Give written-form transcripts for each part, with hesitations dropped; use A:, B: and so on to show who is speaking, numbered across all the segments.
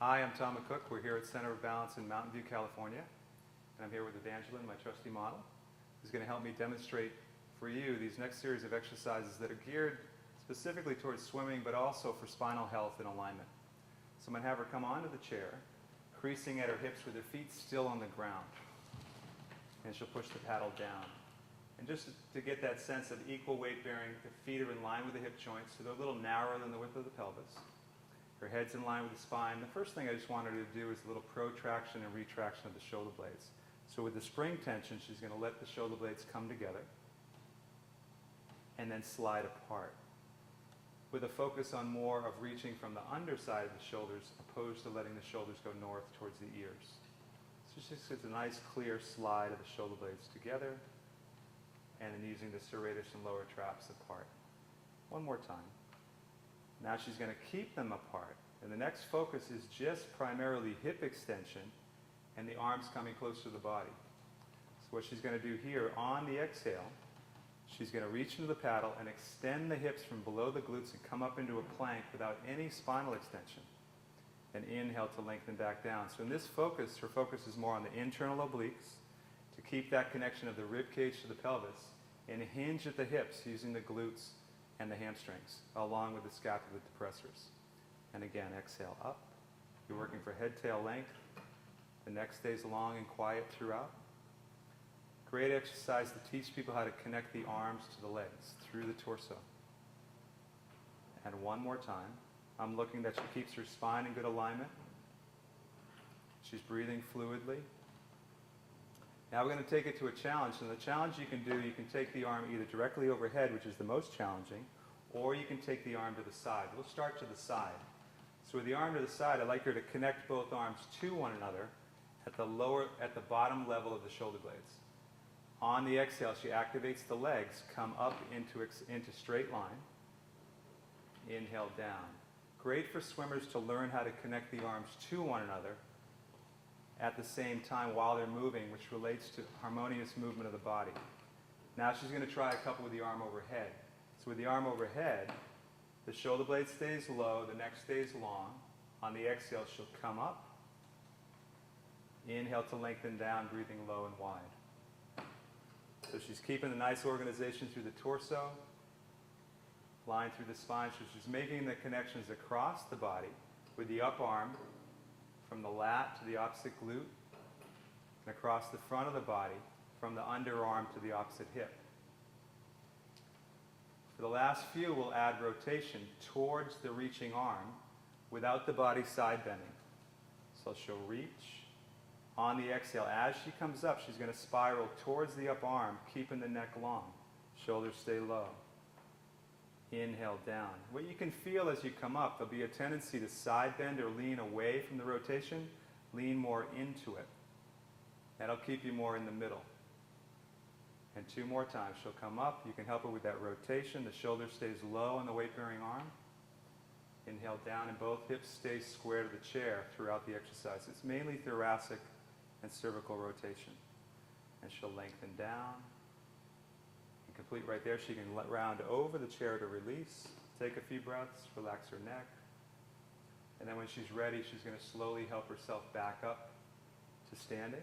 A: Hi, I'm Tom McCook. We're here at Center of Balance in Mountain View, California. And I'm here with Evangeline, my trusty model, who's going to help me demonstrate for you these next series of exercises that are geared specifically towards swimming, but also for spinal health and alignment. So I'm going to have her come onto the chair, creasing at her hips with her feet still on the ground. And she'll push the paddle down. And just to get that sense of equal weight bearing, the feet are in line with the hip joints, so they're a little narrower than the width of the pelvis. Her head's in line with the spine. The first thing I just wanted her to do is a little protraction and retraction of the shoulder blades. So with the spring tension, she's going to let the shoulder blades come together and then slide apart, with a focus on more of reaching from the underside of the shoulders opposed to letting the shoulders go north towards the ears. So she just gets a nice clear slide of the shoulder blades together and then using the serratus and lower traps apart. One more time. Now she's going to keep them apart. And the next focus is just primarily hip extension and the arms coming close to the body. So what she's going to do here on the exhale, she's going to reach into the paddle and extend the hips from below the glutes and come up into a plank without any spinal extension. And inhale to lengthen back down. So in this focus, her focus is more on the internal obliques to keep that connection of the rib cage to the pelvis and hinge at the hips using the glutes and the hamstrings, along with the scapula depressors. And again, exhale up. You're working for head-tail length. The neck stays long and quiet throughout. Great exercise to teach people how to connect the arms to the legs through the torso. And one more time. I'm looking that she keeps her spine in good alignment. She's breathing fluidly. Now we're going to take it to a challenge. And the challenge you can do, you can take the arm either directly overhead, which is the most challenging, or you can take the arm to the side. We'll start to the side. So with the arm to the side, I'd like her to connect both arms to one another at the bottom level of the shoulder blades. On the exhale, she activates the legs, come up into straight line. Inhale down. Great for swimmers to learn how to connect the arms to one another at the same time while they're moving, which relates to harmonious movement of the body. Now she's going to try a couple with the arm overhead. So with the arm overhead, the shoulder blade stays low, the neck stays long. On the exhale, she'll come up. Inhale to lengthen down, breathing low and wide. So she's keeping the nice organization through the torso, line through the spine. So she's making the connections across the body with the up arm from the lat to the opposite glute and across the front of the body from the underarm to the opposite hip. For the last few, we'll add rotation towards the reaching arm without the body side bending. So she'll reach. On the exhale, as she comes up, she's going to spiral towards the up arm, keeping the neck long. Shoulders stay low. Inhale down. What you can feel as you come up, there'll be a tendency to side bend or lean away from the rotation, lean more into it. That'll keep you more in the middle. And two more times. She'll come up. You can help her with that rotation. The shoulder stays low on the weight-bearing arm. Inhale down, and both hips stay square to the chair throughout the exercise. It's mainly thoracic and cervical rotation. And she'll lengthen down. And complete right there. She can round over the chair to release. Take a few breaths. Relax her neck. And then when she's ready, she's going to slowly help herself back up to standing.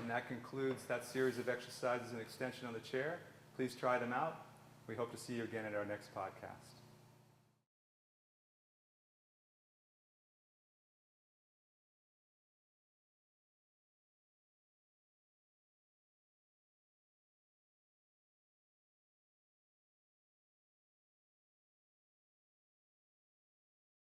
A: And that concludes that series of exercises and extension on the chair. Please try them out. We hope to see you again at our next podcast.